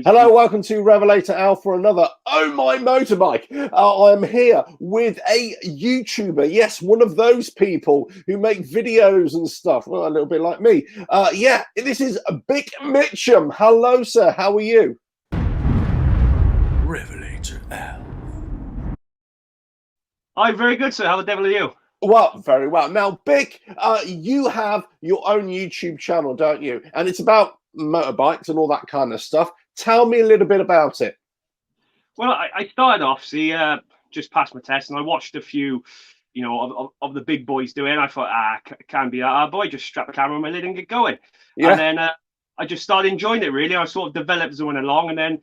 Hello, welcome to RevelatorAlf for another Oh My Motorbike. I'm here with a YouTuber. Yes, one of those people who make videos and stuff. Well, a little bit like me. Yeah, this is Bick Mitchum. Hello, sir. How are you? RevelatorAlf. I'm very good, sir. How the devil are you? Well, very well. Now, Bick, you have your own YouTube channel, don't you? And it's about motorbikes and all that kind of stuff. Tell me a little bit about it. Well, I started off, just passed my test, and I watched a few, of the big boys doing it. I thought, can't be that boy. Just strap the camera on my lid and get going. Yeah. And then I just started enjoying it, really. I sort of developed as I went along, and then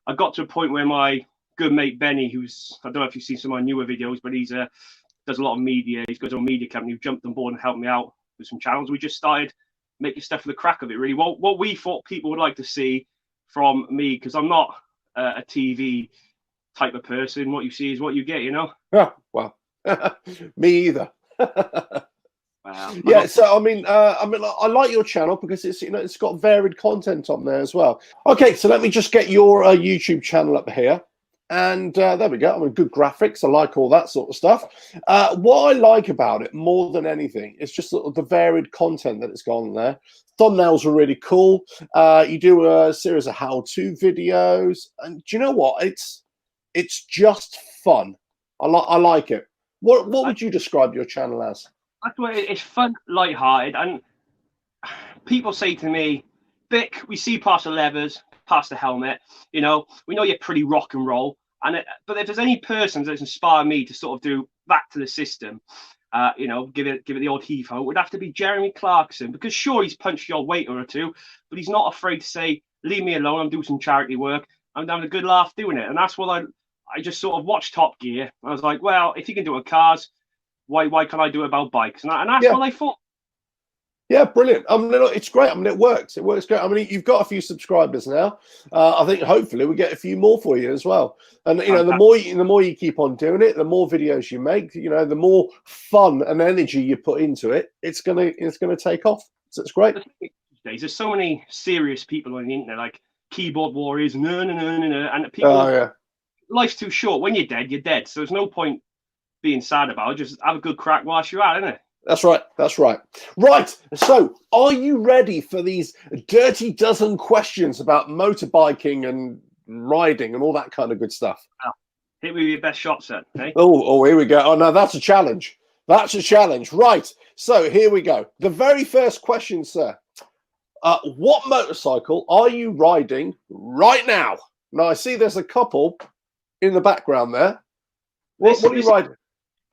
I got to a point where my good mate Benny, I don't know if you've seen some of my newer videos, but he's does a lot of media. He's got his own media company who jumped on board and helped me out with some channels. We just started making stuff for the crack of it, really. What we thought people would like to see from me, because I'm not a TV type of person. What you see is what you get, you know? Yeah, well, me either. Wow. Yeah, so I like your channel because it's got varied content on there as well. Okay, so let me just get your YouTube channel up here. And there we go. Good graphics. I like all that sort of stuff. What I like about it more than anything is just the varied content that it's got on there. Thumbnails are really cool. You do a series of how-to videos, and do you know what? It's just fun. I like it. What would you describe your channel as? It's fun, light-hearted, and people say to me, Bick, we see past the levers, past the helmet. We know you're pretty rock and roll. But if there's any person that's inspired me to sort of do back to the system, give it the old heave-ho, it would have to be Jeremy Clarkson, because sure, he's punched the old waiter or two, but he's not afraid to say, leave me alone, I'm doing some charity work, I'm having a good laugh doing it. And that's what I just sort of watched Top Gear. I was like, well, if you can do it with cars, why can't I do it about bikes? And that's what I thought. Yeah, brilliant. It's great. It works. It works great. You've got a few subscribers now. I think hopefully we get a few more for you as well. And the more you keep on doing it, the more videos you make, the more fun and energy you put into it, it's gonna take off. So it's great. There's so many serious people on the internet, like keyboard warriors, and people. Life's too short. When you're dead, you're dead. So there's no point being sad about it. Just have a good crack whilst you're at, isn't it? That's right. That's right. Right. So, are you ready for these dirty dozen questions about motorbiking and riding and all that kind of good stuff? Hit me with your best shot, sir. Okay? Oh, here we go. Oh, no, that's a challenge. That's a challenge. Right. So, here we go. The very first question, sir. What motorcycle are you riding right now? Now, I see there's a couple in the background there. What are you riding?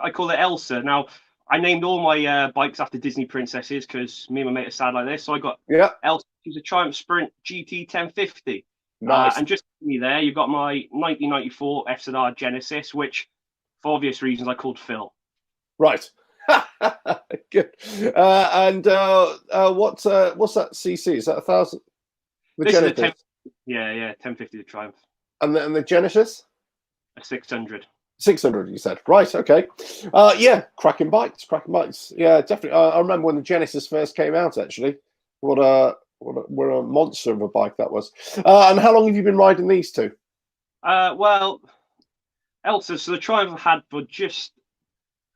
I call it Elsa. Now, I named all my bikes after Disney princesses because me and my mate are sad like this. So I got Elsa, who's a Triumph Sprint GT 1050. Nice. And just me there, you've got my 1994 FZR Genesis, which, for obvious reasons, I called Phil. Right. Good. And what's that CC? Is that 1,000? This is a 1050 the Triumph. And the Genesis? A 600. 600, you said. Right, okay. Yeah, cracking bikes. Yeah, definitely. I remember when the Genesis first came out, actually. What a monster of a bike that was. And how long have you been riding these two? Well, Elsa, so the Triumph I've had for just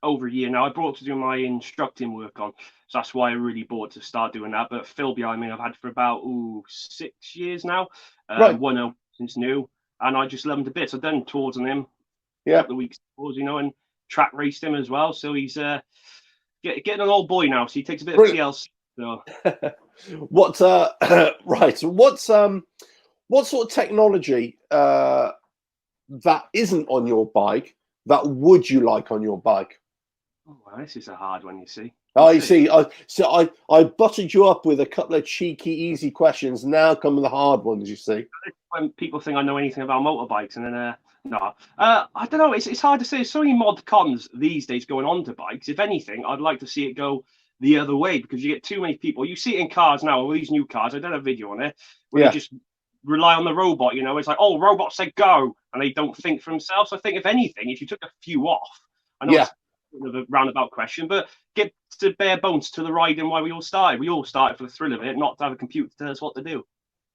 over a year now. I brought it to do my instructing work on. So that's why I really bought to start doing that. But Phil behind me, I've had for about 6 years now. Right. One since new. And I just love him to bits. I've done tours on him. Yeah, the weeks, and track raced him as well. So he's getting an old boy now. So he takes a bit of TLC. So. What right? What sort of technology that isn't on your bike that would you like on your bike? Oh, well, this is a hard one. You see. Oh, you see, I buttered you up with a couple of cheeky, easy questions. Now come the hard ones. You see. When people think I know anything about motorbikes, and then no, I don't know. It's hard to say. There's so many mod cons these days going on to bikes. If anything, I'd like to see it go the other way, because you get too many people. You see it in cars now, all these new cars. I done a video on it where you just rely on the robot. It's like, oh, robot said go, and they don't think for themselves. So I think if anything, if you took a few off, I know it's a roundabout question, but get to bare bones to the riding why we all started. We all started for the thrill of it, not to have a computer tell us what to do.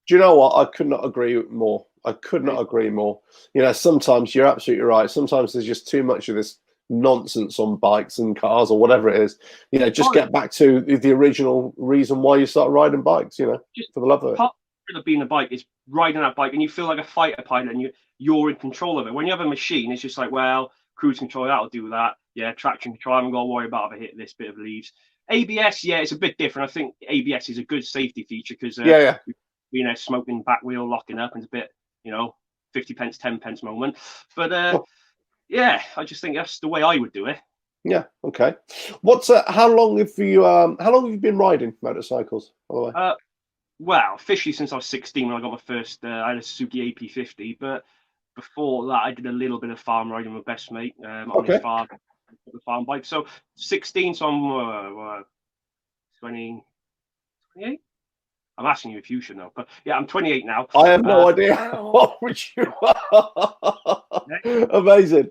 Do you know what? I could not agree more. I could not agree more. You know, sometimes you're absolutely right. Sometimes there's just too much of this nonsense on bikes and cars or whatever it is. You know, just get back to the original reason why you started riding bikes, you know, Just for the love of it. part of being a bike is riding that bike and you feel like a fighter pilot and you're in control of it. When you have a machine, it's just like, well, cruise control, that'll do that. Yeah, traction control, I haven't got to worry about if I hit this bit of leaves. ABS, yeah, it's a bit different. I think ABS is a good safety feature because you know, smoking back wheel locking up and it's a bit, you know, 50 pence, 10 pence moment. But yeah, I just think that's the way I would do it. Yeah. Okay. How long have you been riding motorcycles, by the way? Well, officially since I was 16 when I got my first, I had a Suzuki AP50, but before that I did a little bit of farm riding with my best mate on his farm, the farm bike. So 16, so I'm 20, 28? I'm asking you if you should know, but yeah, I'm 28 now. I have no idea. What would you? Amazing.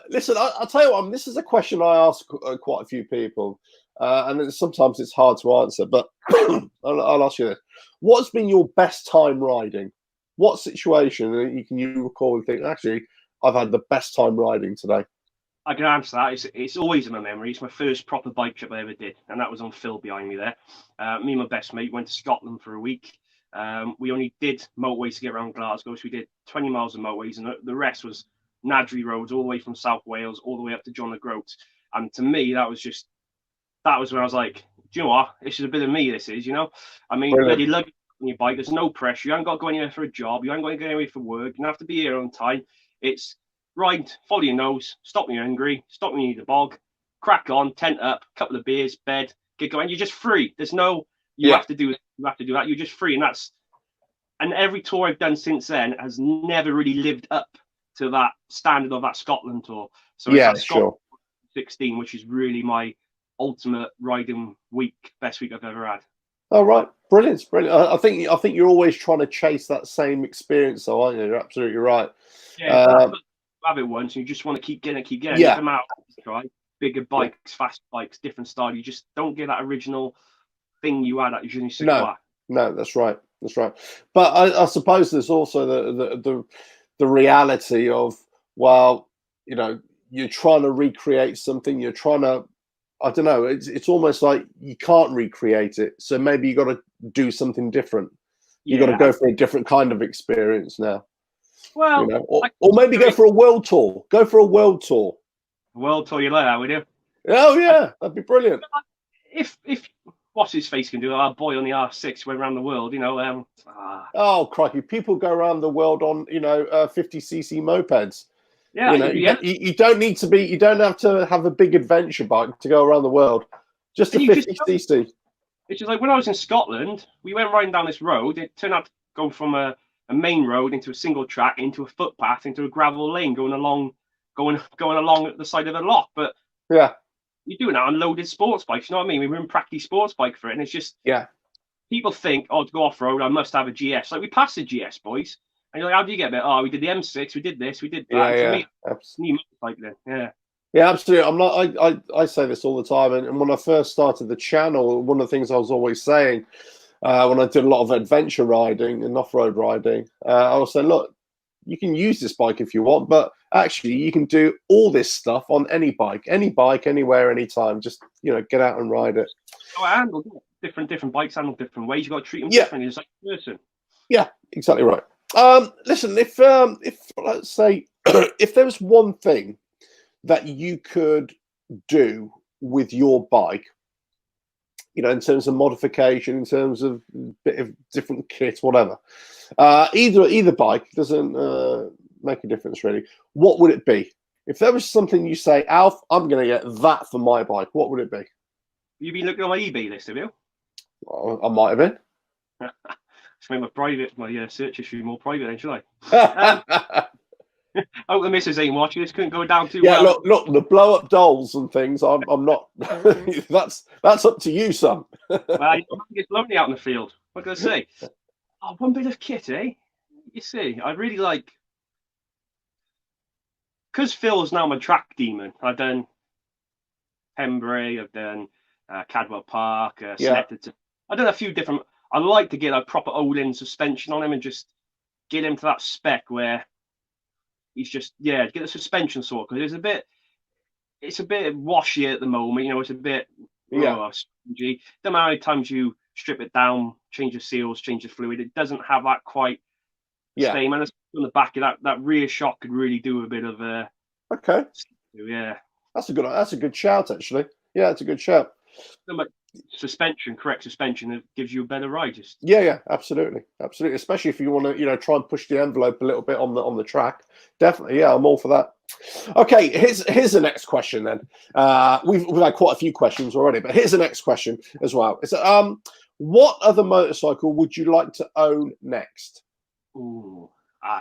Listen, I'll tell you what. This is a question I ask quite a few people, and sometimes it's hard to answer. But I'll ask you this: what's been your best time riding? What situation can you recall and think, actually, I've had the best time riding today? I can answer that. It's always in my memory. It's my first proper bike trip I ever did, and that was on Phil behind me there. Me and my best mate went to Scotland for a week. We only did motorways to get around Glasgow, so we did 20 miles of motorways, and the rest was Nadry roads all the way from South Wales all the way up to John O'Groats. And to me, that was when I was like, do you know what? This is a bit of me. This is, you know. I mean, bloody luggage on your bike. There's no pressure. You haven't got to go anywhere for a job. You haven't got to go anywhere for work. You don't have to be here on time. It's ride, follow your nose, stop when you're hungry, stop when you need a bog, crack on, tent up, couple of beers, bed, get going. You're just free. There's no have to do it. You have to do that. You're just free, and every tour I've done since then has never really lived up to that standard of that Scotland tour. So it's that Scotland 16, which is really my ultimate riding week, best week I've ever had. Oh, right. Brilliant. I think you're always trying to chase that same experience, though, aren't you? You're absolutely right. Yeah, have it once, and you just want to keep getting. Yeah. You come out, try bigger bikes, fast bikes, different style. You just don't get that original thing you had at usually. No, that's right. That's right. But I suppose there's also the reality of, well, you know, you're trying to recreate something. You're trying to, I don't know. It's almost like you can't recreate it. So maybe you got to do something different. You got to go for a different kind of experience now. Well, you know, or maybe go for a world tour. Go for a world tour. World tour, you like that, would you? Oh yeah, that'd be brilliant. If what's his face can do, our boy on the R6 went around the world, you know. Oh crikey, people go around the world on 50cc mopeds. Yeah, you know, you don't need to be. You don't have to have a big adventure bike to go around the world. Just a 50cc. It's just like when I was in Scotland, we went riding down this road. It turned out to go from a main road into a single track, into a footpath, into a gravel lane, going along at the side of the lock. But yeah, you're doing that on loaded sports bikes. You know what I mean? We were in practice sports bike for it, and it's just people think, oh, to go off road, I must have a GS. Like we passed the GS, boys, and you're like, how do you get there? Oh, we did the M6, we did this, we did that. Yeah, new motorcycling. Yeah, absolutely. I'm not. I say this all the time, and when I first started the channel, one of the things I was always saying. When I did a lot of adventure riding and off-road riding, I was saying, look, you can use this bike if you want, but actually you can do all this stuff on any bike, anywhere, anytime. Just, get out and ride it. So I handle different bikes handle different ways. You got to treat them differently as a person. Yeah, exactly right. Listen, if let's say if there was one thing that you could do with your bike, in terms of modification, in terms of a bit of different kit, whatever. Either bike doesn't make a difference really. What would it be? If there was something you say, Alf, I'm going to get that for my bike, what would it be? You've been looking on my eBay list, have you? Well, I might have been. Just make my search history more private then, should I? I hope the missus ain't watching. This couldn't go down too well. Yeah, look, the blow-up dolls and things. I'm not. that's up to you, son. Well, it's lonely out in the field. What can I say? Oh, one bit of kit, eh? You see, I really like, because Phil's now my track demon. I've done Pembrey, I've done Cadwell Park, Snetterton. I've done a few different. I'd like to get a proper Olin suspension on him and just get him to that spec where he's just get the suspension sort, because it's a bit washy at the moment. It's a bit spongy. The amount of times you strip it down, change the seals, change the fluid, it doesn't have that quite stain. And on the back of that rear shock could really do a bit of okay. Yeah, that's a good shout, actually. Yeah, it's a good shout. Correct suspension, that gives you a better ride. Just absolutely, especially if you want to try and push the envelope a little bit on the track. Definitely, I'm all for that. Okay, here's the next question then. We've had quite a few questions already, but here's the next question as well. It's what other motorcycle would you like to own next?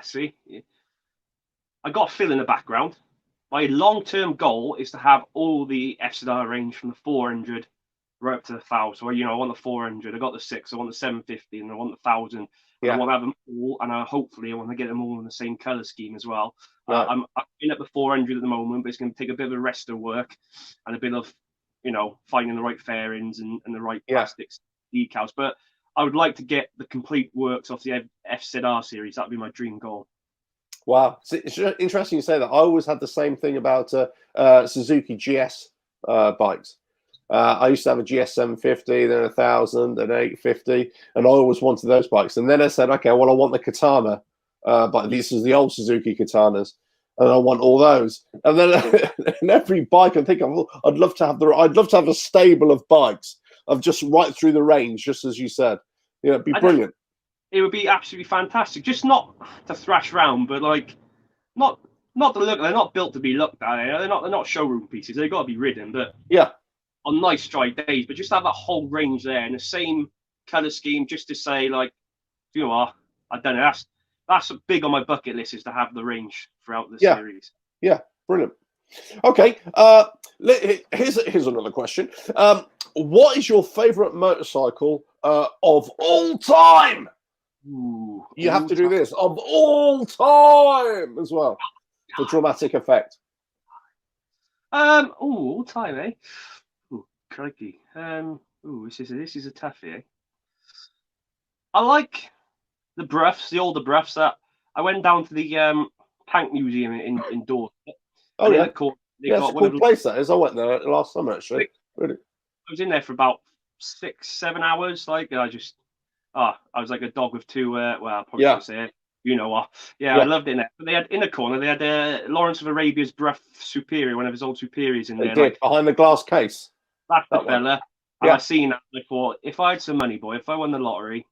See, I got a Phil in the background. My long-term goal is to have all the FZR range from the 400 right up to the 1,000. So, I want the 400, I got the 6, I want the 750, and I want the 1,000. I want to have them all, and hopefully I want to get them all in the same colour scheme as well. Right. I'm in at the 400 at the moment, but it's going to take a bit of a rest of work and a bit of, finding the right fairings and the right plastics, decals. But I would like to get the complete works off the FZR series. That would be my dream goal. Wow, it's interesting you say that. I always had the same thing about Suzuki GS bikes. I used to have a GS 750, then 1,000, then 850, and I always wanted those bikes. And then I said, okay, well, I want the Katana, but this is the old Suzuki Katanas, and I want all those. And then in every bike, I think I'd love to have a stable of bikes of just right through the range, just as you said. It'd be brilliant. It would be absolutely fantastic. Just not to thrash around, but not to look. They're not built to be looked at. They're not showroom pieces. They've got to be ridden. But on nice dry days, but just have that whole range there in the same color scheme, just to say I don't know. That's big on my bucket list, is to have the range throughout the series. Yeah, brilliant. Okay, here's another question. What is your favorite motorcycle of all time? You have to do this of all time as well for dramatic effect. All time, eh? Crikey. This is a toughie, eh? I like the Bruffs, the older Bruffs. That I went down to the Tank Museum in Dorset. Oh yeah, it's a cool place that is. I went there last summer actually. Really, I was in there for about 6-7 hours. I was like a dog with two. Well, I probably shouldn't say it. You know what? Yeah, I loved it in there. But they had in the corner. They had Lawrence of Arabia's Bruff Superior, one of his old Superiors in there. Behind the glass case. That's the fella. And I seen that. I thought, if I had some money, boy, if I won the lottery,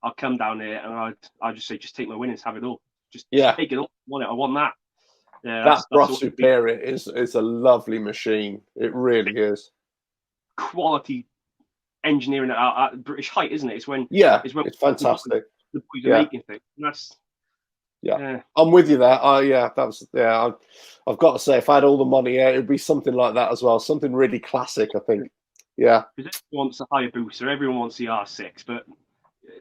I'd come down here and I'd just say, just take my winnings, have it all. Just take it all. I want it. I want that. Yeah, that Bruff Superior is a lovely machine. It really is. Quality engineering at British height, isn't it? It's when it's fantastic. The boys are making things. And that's I'm with you there. I've got to say, if I had all the money, it would be something like that as well. Something really classic, I think. Yeah. Because everyone wants a Hayabusa, everyone wants the R6, but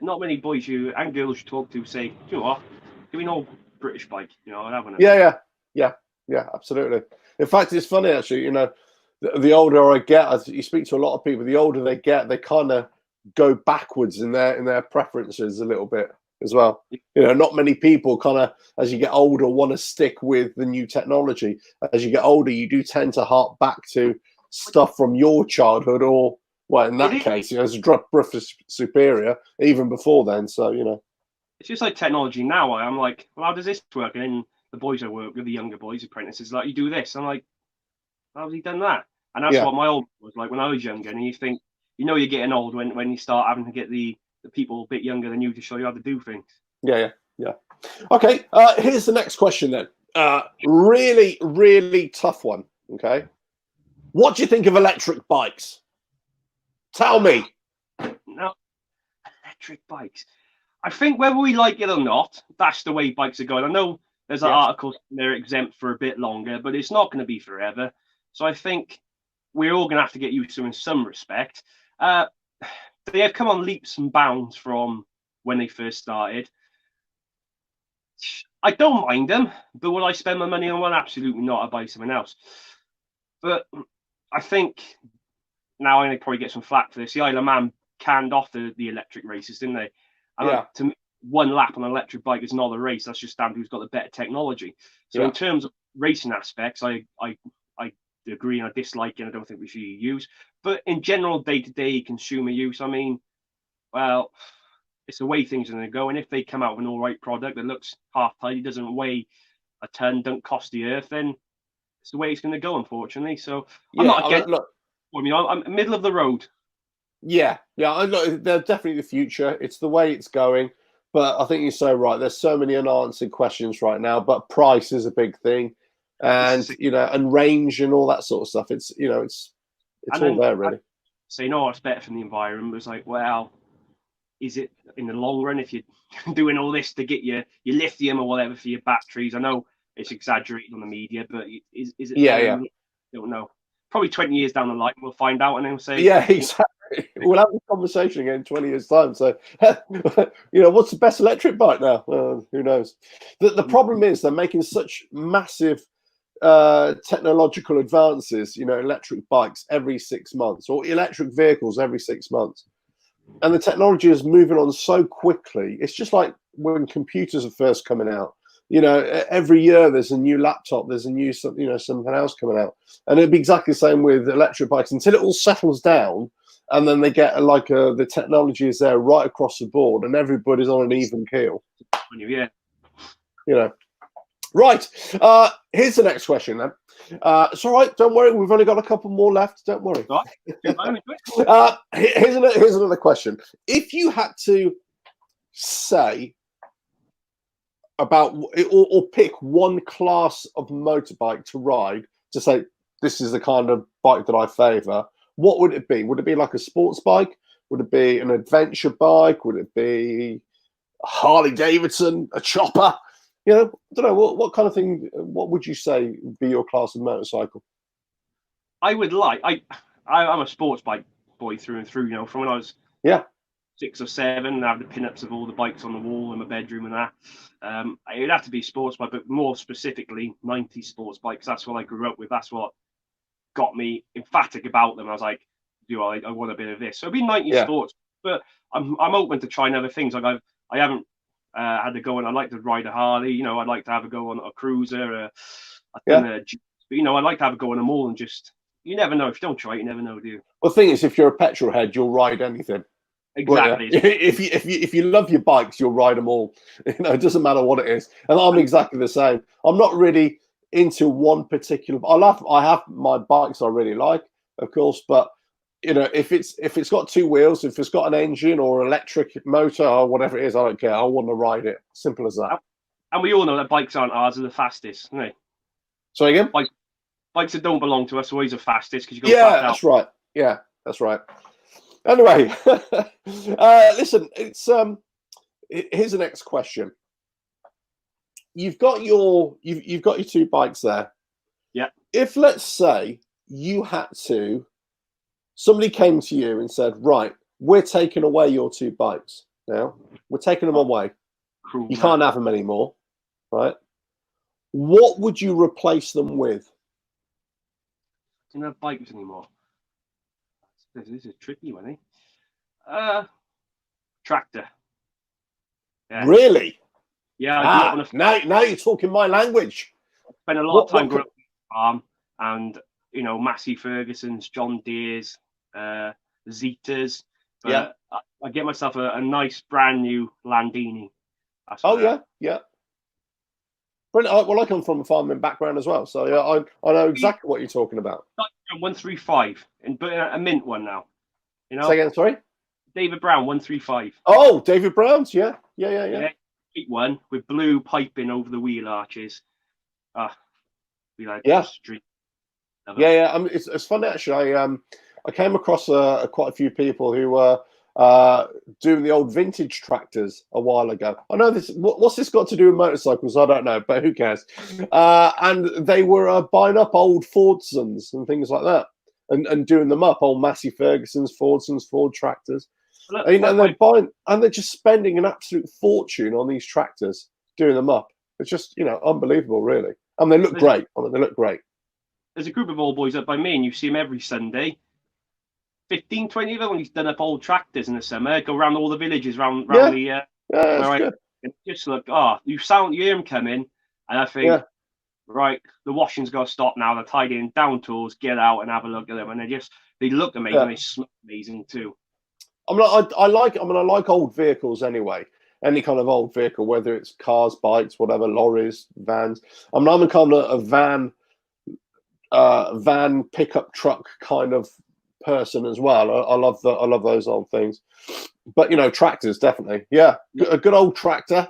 not many boys and girls you talk to say, you know what, give me an old British bike, I'd have one. Yeah, absolutely. In fact, it's funny actually, the older I get, you speak to a lot of people, the older they get, they kind of go backwards in their preferences a little bit as well. Not many people kind of, as you get older, want to stick with the new technology. As you get older, you do tend to hark back to stuff from your childhood, or well, in that case, as a Bruff Superior, even before then. So it's just like technology now. I'm like, well, how does this work? And then the boys I work with, the younger boys, apprentices, like, you do this. I'm like, how's he done that? And that's what my old was like when I was younger. And you think, you're getting old when you start having to get the people a bit younger than you to show you how to do things. Yeah. Okay, here's the next question then. Really, really tough one. Okay, what do you think of electric bikes? Tell me. No, electric bikes. I think whether we like it or not, that's the way bikes are going. I know there's articles they're exempt for a bit longer, but it's not going to be forever. So I think we're all going to have to get used to, in some respect. They have come on leaps and bounds from when they first started. I don't mind them, but will I spend my money on one? Absolutely not. I buy something else. But I think now I'm going to probably get some flack for this. The Isle of Man canned off the electric races, didn't they? And Yeah. to me, one lap on an electric bike is not a race. That's just down to who's got the better technology. So in terms of racing aspects, I agree and I dislike it. I don't think we should use. But in general, day-to-day consumer use, I mean, well, it's the way things are going to go. And if they come out with an all right product that looks half tidy, doesn't weigh a ton, don't cost the earth, then it's the way it's going to go, unfortunately. So I'm not against. I'm middle of the road. Yeah, they're definitely the future. It's the way it's going. But I think you're so right. There's so many unanswered questions right now. But price is a big thing, and and range and all that sort of stuff. It's it's all there really. So it's better for the environment. It's like, well, is it in the long run if you're doing all this to get your lithium or whatever for your batteries? I know it's exaggerated on the media, but is it? Yeah. Don't know. Probably 20 years down the line, we'll find out, and then we'll say, yeah, exactly. We'll have this conversation again in 20 years' time. So, what's the best electric bike now? Who knows? The problem is they're making such massive technological advances, electric bikes every 6 months or electric vehicles every 6 months. And the technology is moving on so quickly. It's just like when computers are first coming out. Every year there's a new laptop, there's a new, something else coming out. And it'd be exactly the same with electric bikes until it all settles down. And then they get the technology is there right across the board and everybody's on an even keel. Yeah. Right. Here's the next question then. It's all right. Don't worry. We've only got a couple more left. Don't worry. Here's another question. If you had to say about or pick one class of motorbike to ride to say this is the kind of bike that I favor, what would it be? Would it be like a sports bike? Would it be an adventure bike? Would it be a Harley Davidson, a chopper? I don't know what kind of thing. What would you say would be your class of motorcycle? I would like. I'm a sports bike boy through and through. From when I was 6 or 7, I have the pinups of all the bikes on the wall in my bedroom and that. It'd have to be sports bike, but more specifically 90s sports bikes. That's what I grew up with. That's what got me emphatic about them. I was like, I want a bit of this. So it'd be 90s sports, but I'm open to trying other things. Like I haven't had to go and I like to ride a Harley. I'd like to have a go on a cruiser. But I'd like to have a go on them all and just. You never know. If you don't try it, you never know, do you? Well, the thing is, if you're a petrol head, you'll ride anything. Exactly. Well, if you love your bikes, you'll ride them all. It doesn't matter what it is. And I'm exactly the same. I'm not really into one particular. I have my bikes I really like, of course, but if it's got 2 wheels, if it's got an engine or electric motor or whatever it is, I don't care. I want to ride it. Simple as that. And we all know that bikes aren't ours; are the fastest, aren't they? Sorry again. Bikes that don't belong to us are always the fastest because you go. Yeah, that's right. Yeah, that's right. Anyway, listen. Here's the next question. You've got your 2 bikes there. Yeah. If let's say somebody came to you and said, right, we're taking away your 2 bikes now. We're taking them away. Cool, you can't have them anymore, right? What would you replace them with? I don't have bikes anymore. This is a tricky one, eh? Tractor. Yeah. Really? Yeah. Now you're talking my language. I spent a lot of time growing up on the farm, and Massey Ferguson's, John Deere's, Zetas. Yeah. I get myself a nice brand new Landini. Yeah. Brilliant. Well, I come from a farming background as well, so I know exactly what you're talking about. 135, but a mint one now. Say again, sorry. David Brown 135. Oh, David Brown's, yeah. Great one with blue piping over the wheel arches. Be like street. Yeah. It's funny actually. I came across quite a few people who were doing the old vintage tractors a while ago. I know this. What's this got to do with motorcycles? I don't know, but who cares? And they were buying up old Fordsons and things like that, and doing them up, old Massey Ferguson's, Fordsons, Ford tractors. And they're buying, and they're just spending an absolute fortune on these tractors, doing them up. It's just unbelievable, really. And they look great. They look great. There's a group of old boys up by me, and you see them every Sunday 15, 20 of them when he's done up old tractors in the summer, go around all the villages around Yeah. the Yeah, where that's I good. just look, you hear him coming, and I think, Yeah. right, the washing's got to stop now. They're tied in, down tools, get out and have a look at them, and they look amazing. Yeah. They smell amazing too. I like old vehicles anyway. Any kind of old vehicle, whether it's cars, bikes, whatever, lorries, vans. I'm a kind of a van pickup truck kind of person as well. I love those old things. But tractors definitely. Yeah, a good old tractor.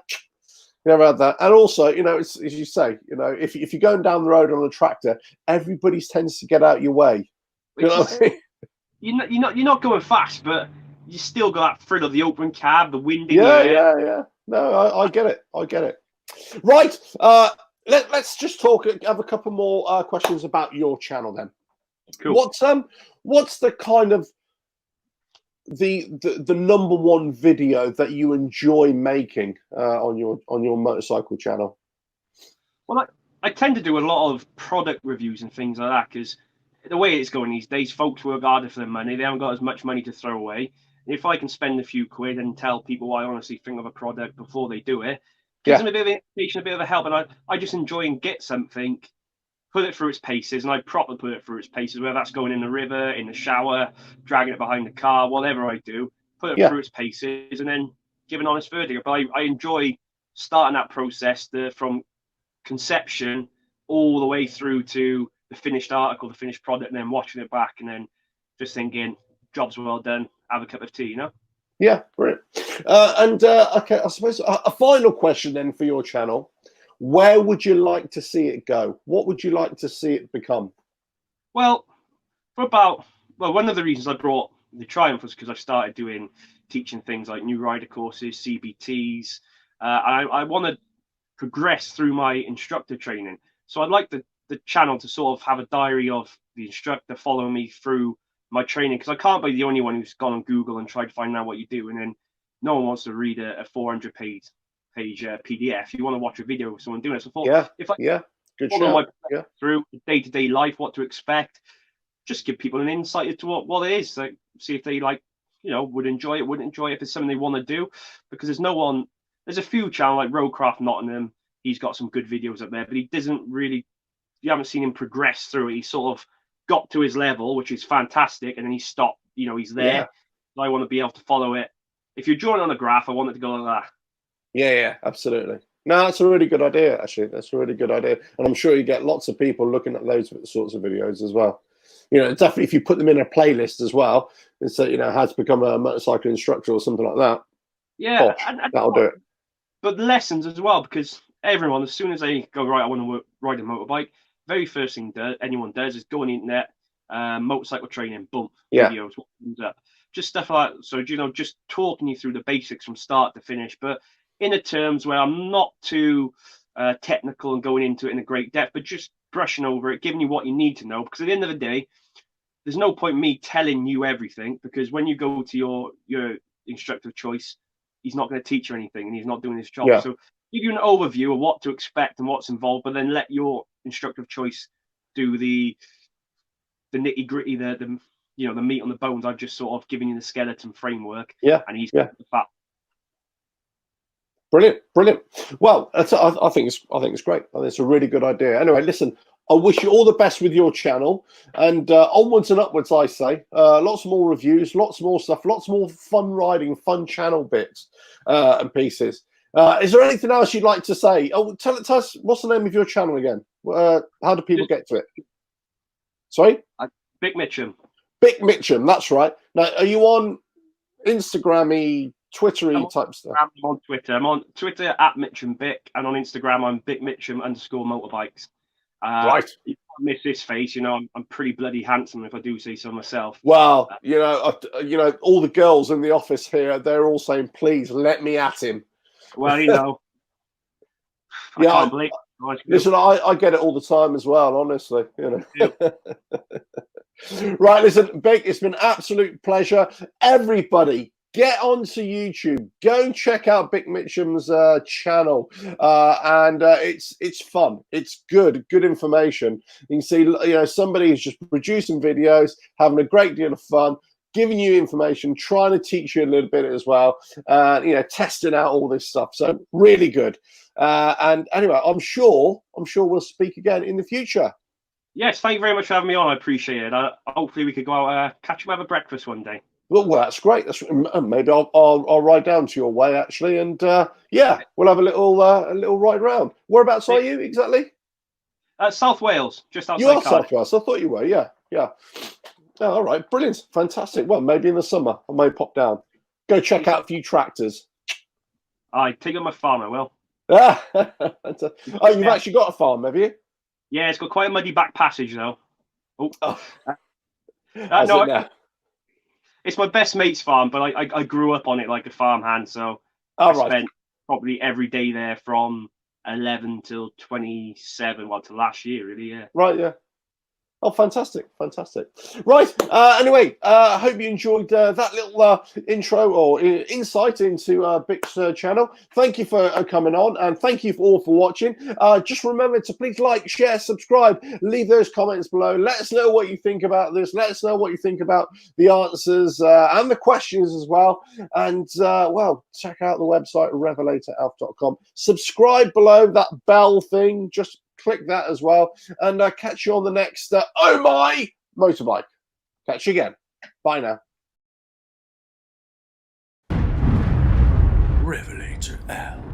Never had that. And also, it's as you say, if you're going down the road on a tractor, everybody tends to get out your way. You know what I mean? You're not going fast, but you still got that thrill of the open cab, the wind in Yeah, your hair. yeah. No, I get it. Right. Let's just have a couple more questions about your channel then. Cool. What's the kind of the number one video that you enjoy making on your motorcycle channel? Well, I tend to do a lot of product reviews and things like that because the way it's going these days, folks work harder for their money. They haven't got as much money to throw away. And if I can spend a few quid and tell people what I honestly think of a product before they do it, gives them a bit of information, a bit of a help. And I just enjoy and get something, put it through its paces, and I proper put it through its paces, whether that's going in the river, in the shower, dragging it behind the car, whatever I do, put it through its paces and then give an honest verdict. But I enjoy starting that process from conception all the way through to the finished article, the finished product, and then watching it back and then just thinking, job's well done, have a cup of tea, Yeah, brilliant. Okay, I suppose a final question then for your channel. Where would you like to see it go? What would you like to see it become? Well, one of the reasons I brought the Triumph was because I started teaching things like new rider courses, CBTs. I want to progress through my instructor training. So I'd like the channel to sort of have a diary of the instructor following me through my training, because I can't be the only one who's gone on Google and tried to find out what you do, and then no one wants to read a 400-page PDF. You want to watch a video of someone doing it. So I thought, if I good follow my through day-to-day life, what to expect, just give people an insight into what it is. Like, see if they would enjoy it, wouldn't enjoy it, if it's something they want to do. Because there's a few channels like Roadcraft Nottingham. He's got some good videos up there, but you haven't seen him progress through it. He sort of got to his level, which is fantastic, and then he stopped. He's there. I want to be able to follow it. If you're drawing on a graph, I want it to go like that. Yeah, absolutely. No, that's a really good idea, actually. That's a really good idea. And I'm sure you get lots of people looking at those sorts of videos as well. Definitely if you put them in a playlist as well, and say, how to become a motorcycle instructor or something like that. Yeah, that'll do it. But lessons as well, because everyone, as soon as they go, right, I want to ride a motorbike, very first thing anyone does is go on the internet, motorcycle training, videos, what comes up. Just stuff like that. So, just talking you through the basics from start to finish, but in a terms where I'm not too technical and going into it in a great depth, but just brushing over it, giving you what you need to know. Because at the end of the day, there's no point me telling you everything, because when you go to your instructor of choice, he's not going to teach you anything and he's not doing his job. So give you an overview of what to expect and what's involved, but then let your instructor of choice do the nitty gritty, the meat on the bones. I've just sort of given you the skeleton framework, and he's got the fat. Brilliant. Well, I think it's great. I think it's a really good idea. Anyway, listen, I wish you all the best with your channel, and onwards and upwards, I say. Lots more reviews, lots more stuff, lots more fun riding, fun channel bits and pieces. Is there anything else you'd like to say? Oh, tell us, what's the name of your channel again? How do people get to it? Sorry? Bick Mitchum. Bick Mitchum, that's right. Now, are you on Instagram-y, Twitter-y type stuff? I'm on Twitter. I'm on Twitter at Mitchum Bick, and on Instagram I'm Bick Mitchum _motorbikes. Right. You can't miss this face. I'm pretty bloody handsome, if I do say so myself. Well, all the girls in the office here, they're all saying, "Please let me at him." Well, I can't believe. Listen, I get it all the time as well, honestly. Right, listen, Bick, it's been an absolute pleasure. Everybody, get onto YouTube. Go and check out Bick Mitchum's channel, and it's fun. It's good information. You can see, somebody who's just producing videos, having a great deal of fun, giving you information, trying to teach you a little bit as well, testing out all this stuff. So really good. And anyway, I'm sure we'll speak again in the future. Yes, thank you very much for having me on. I appreciate it. Hopefully we could go out, catch up, have a breakfast one day. Well, that's great. Maybe I'll ride down to your way actually, and we'll have a little ride around. Whereabouts are you exactly? South Wales, just outside. You are Cardiff. South Wales. I thought you were. Yeah. Oh, all right, brilliant, fantastic. Well, maybe in the summer I may pop down, go check out a few tractors. I take on my farm. I will. You've actually got a farm, have you? Yeah, it's got quite a muddy back passage though. It's my best mate's farm, but I grew up on it like a farmhand, so I spent probably every day there from 11 till 27, to last year, really. Yeah. Right. Yeah. Oh, fantastic. Right. Anyway, I hope you enjoyed that little intro or insight into Bick's channel. Thank you for coming on, and thank you all for watching. Just remember to please like, share, subscribe, leave those comments below. Let us know what you think about this. Let us know what you think about the answers and the questions as well. And, check out the website, RevelatorAlf.com. Subscribe below, that bell thing. Just click that as well, and catch you on the next Oh My Motorbike. Catch you again. Bye now. RevelatorAlf.